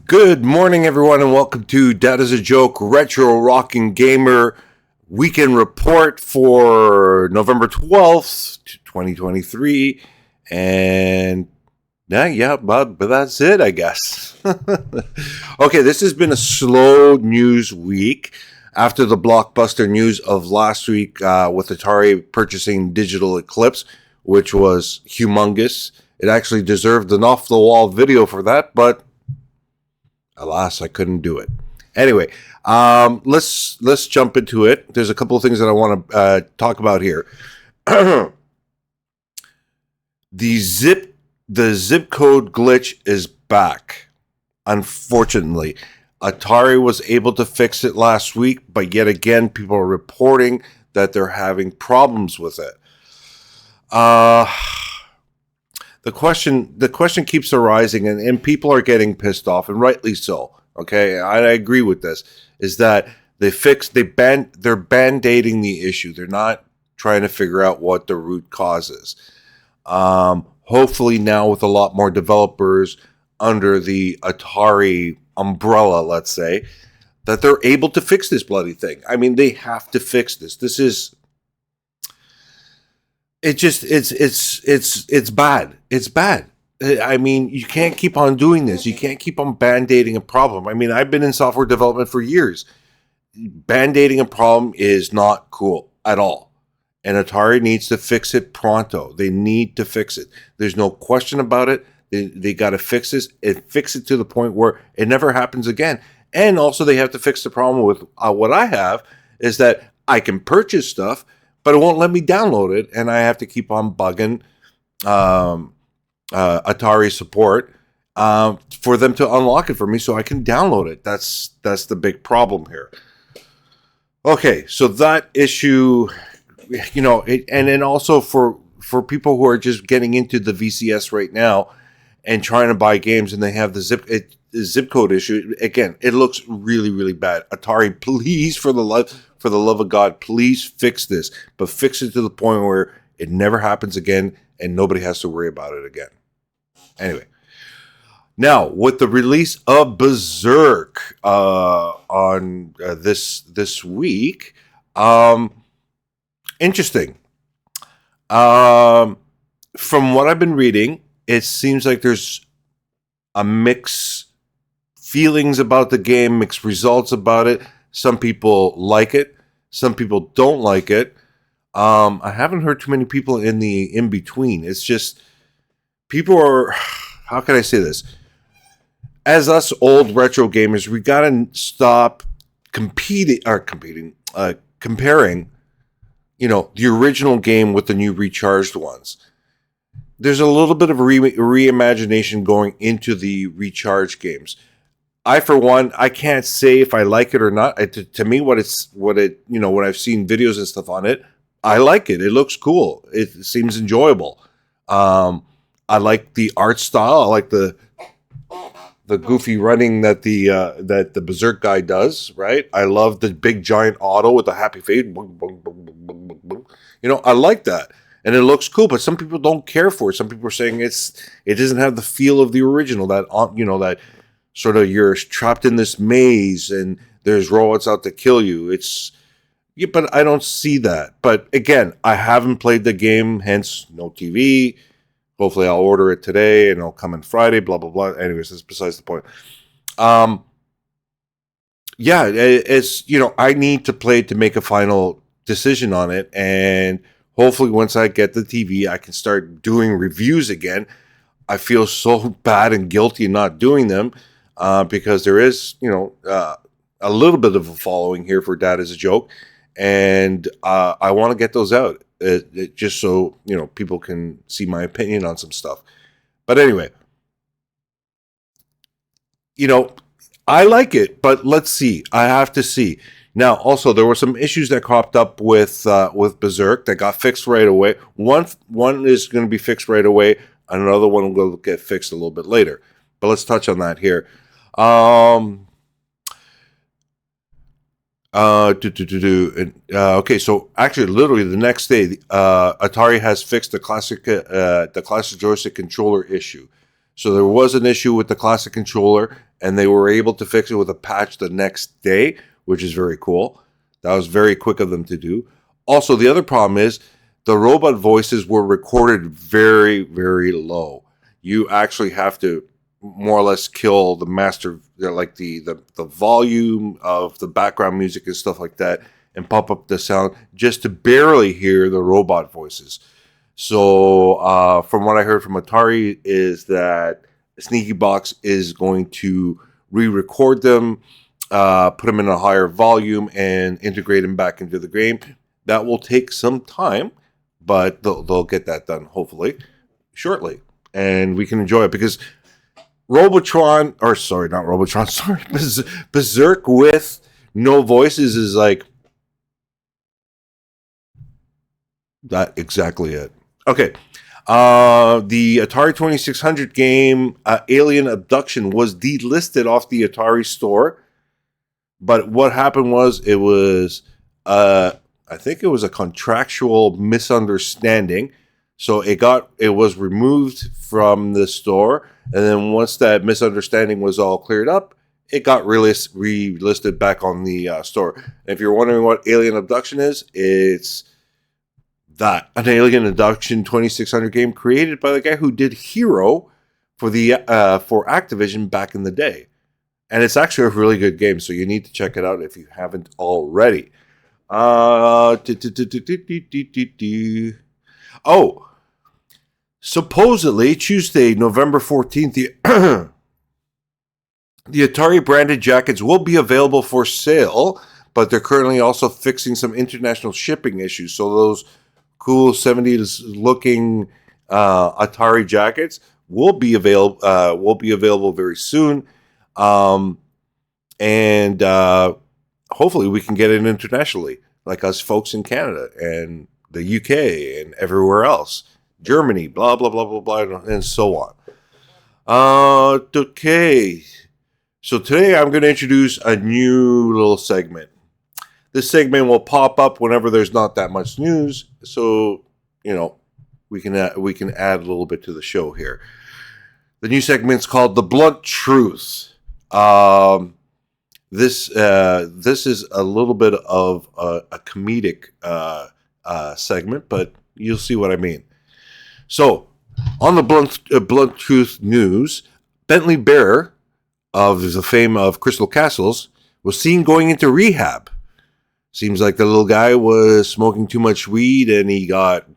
Good morning, everyone, and welcome to Dadisajoke Retro Rocking Gamer Weekend Report for November 12th, 2023. And but that's it, I guess. Okay, this has been a slow news week after the blockbuster news of last week with Atari purchasing Digital Eclipse, which was humongous. It actually deserved an off-the-wall video for that, but alas, I couldn't do it. Anyway, let's jump into it. There's a couple of things that I want to talk about here. The zip code glitch is back. Unfortunately, Atari was able to fix it last week, but yet again, people are reporting that they're having problems with it. The question keeps arising, and people are getting pissed off, and rightly so. Okay, I agree with this. Is that they're band-aiding the issue. They're not trying to figure out what the root cause is. Hopefully now with a lot more developers under the Atari umbrella, let's say, that they're able to fix this bloody thing. I mean, they have to fix this. This is... It's bad. It's bad. I mean, you can't keep on doing this. You can't keep on band-aiding a problem. I mean, I've been in software development for years. Band-aiding a problem is not cool at all. And Atari needs to fix it pronto. They need to fix it. There's no question about it. They got to fix this and fix it to the point where it never happens again. And also they have to fix the problem with what I have is that I can purchase stuff, but it won't let me download it, and I have to keep on bugging Atari support for them to unlock it for me so I can download it. That's the big problem here. Okay, so that issue, and then also for people who are just getting into the VCS right now and trying to buy games, and they have the zip code issue. Again, it looks really, really bad. Atari, please, for the love of God, please fix this, but fix it to the point where it never happens again and nobody has to worry about it again. Anyway, now with the release of Berserk on this week, interesting. From what I've been reading, it seems like there's a mixed feelings about the game, mixed results about it. Some people like it. Some people don't like it. I haven't heard too many people in the in-between. It's just people are, how can I say this? As us old retro gamers, we got to stop comparing, the original game with the new recharged ones. There's a little bit of a reimagination going into the recharged games. I, for one, I can't say if I like it or not. To me, when I've seen videos and stuff on it, I like it. It looks cool. It seems enjoyable. I like the art style. I like the goofy running that the Berserk guy does. Right. I love the big giant auto with the happy face. I like that, and it looks cool. But some people don't care for it. Some people are saying it doesn't have the feel of the original. That sort of you're trapped in this maze and there's robots out to kill you. But I don't see that. But again, I haven't played the game, hence no TV. Hopefully I'll order it today and it'll come in Friday, blah, blah, blah. Anyways, that's besides the point. It's, I need to play it to make a final decision on it. And hopefully once I get the TV, I can start doing reviews again. I feel so bad and guilty not doing them. Because there is, a little bit of a following here for Dadisajoke, and I want to get those out, just so people can see my opinion on some stuff. But anyway, I like it, but let's see. I have to see. Now, also, there were some issues that cropped up with Berserk that got fixed right away. One is going to be fixed right away, and another one will get fixed a little bit later. But let's touch on that here. Okay, so actually, literally the next day, Atari has fixed the classic joystick controller issue. So there was an issue with the classic controller, and they were able to fix it with a patch the next day, which is very cool. That was very quick of them to do. Also, the other problem is the robot voices were recorded very, very low. You actually have to more or less kill the master, like the volume of the background music and stuff like that, and pump up the sound just to barely hear the robot voices. So from what I heard from Atari is that Sneaky Box is going to re-record them, put them in a higher volume, and integrate them back into the game. That will take some time, but they'll get that done hopefully shortly, and we can enjoy it because Berserk with no voices is like that. Exactly it. Okay. The Atari 2600 game Alien Abduction was delisted off the Atari store. But what happened was it was, I think it was a contractual misunderstanding. So it was removed from the store. And then once that misunderstanding was all cleared up, it got relisted back on the store. And if you're wondering what Alien Abduction is, it's that an Alien Abduction 2600 game created by the guy who did Hero for Activision back in the day, and it's actually a really good game. So you need to check it out if you haven't already. Supposedly Tuesday, November 14th, the Atari branded jackets will be available for sale, but they're currently also fixing some international shipping issues. So those cool 70s looking Atari jackets will be available very soon, and hopefully we can get it internationally, like us folks in Canada and the UK and everywhere else, Germany, blah blah blah blah blah, and so on. Okay, so today I'm going to introduce a new little segment. This segment will pop up whenever there's not that much news, so we can add a little bit to the show here. The new segment's called "The Blunt Truth." This is a little bit of a comedic segment, but you'll see what I mean. So, on the blunt truth news, Bentley Bear, of the fame of Crystal Castles, was seen going into rehab. Seems like the little guy was smoking too much weed, and he got,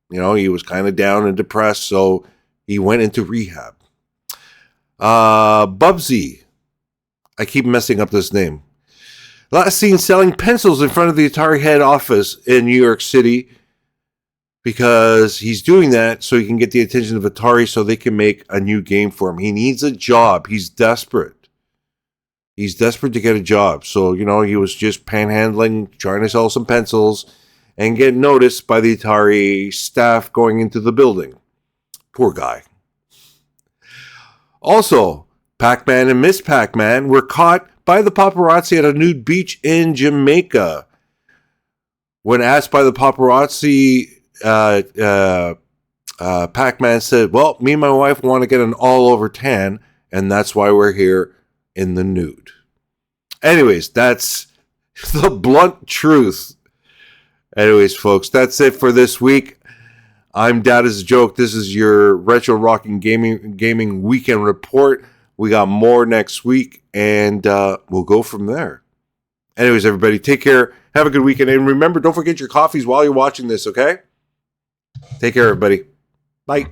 he was kind of down and depressed, so he went into rehab. Bubsy, I keep messing up this name, last seen selling pencils in front of the Atari head office in New York City, because he's doing that so he can get the attention of Atari so they can make a new game for him. He needs a job. He's desperate. He's desperate to get a job. So, he was just panhandling, trying to sell some pencils, and get noticed by the Atari staff going into the building. Poor guy. Also, Pac-Man and Miss Pac-Man were caught by the paparazzi at a nude beach in Jamaica. When asked by the paparazzi, Pac-Man said, "Well, me and my wife want to get an all-over tan, and that's why we're here in the nude." Anyways, that's the blunt truth. Anyways, folks, that's it for this week. I'm Dadisajoke. This is your Retro Rocking Gaming Weekend Report. We got more next week, and we'll go from there. Anyways, everybody, take care. Have a good weekend. And remember, don't forget your coffees while you're watching this, okay? Take care, everybody. Bye.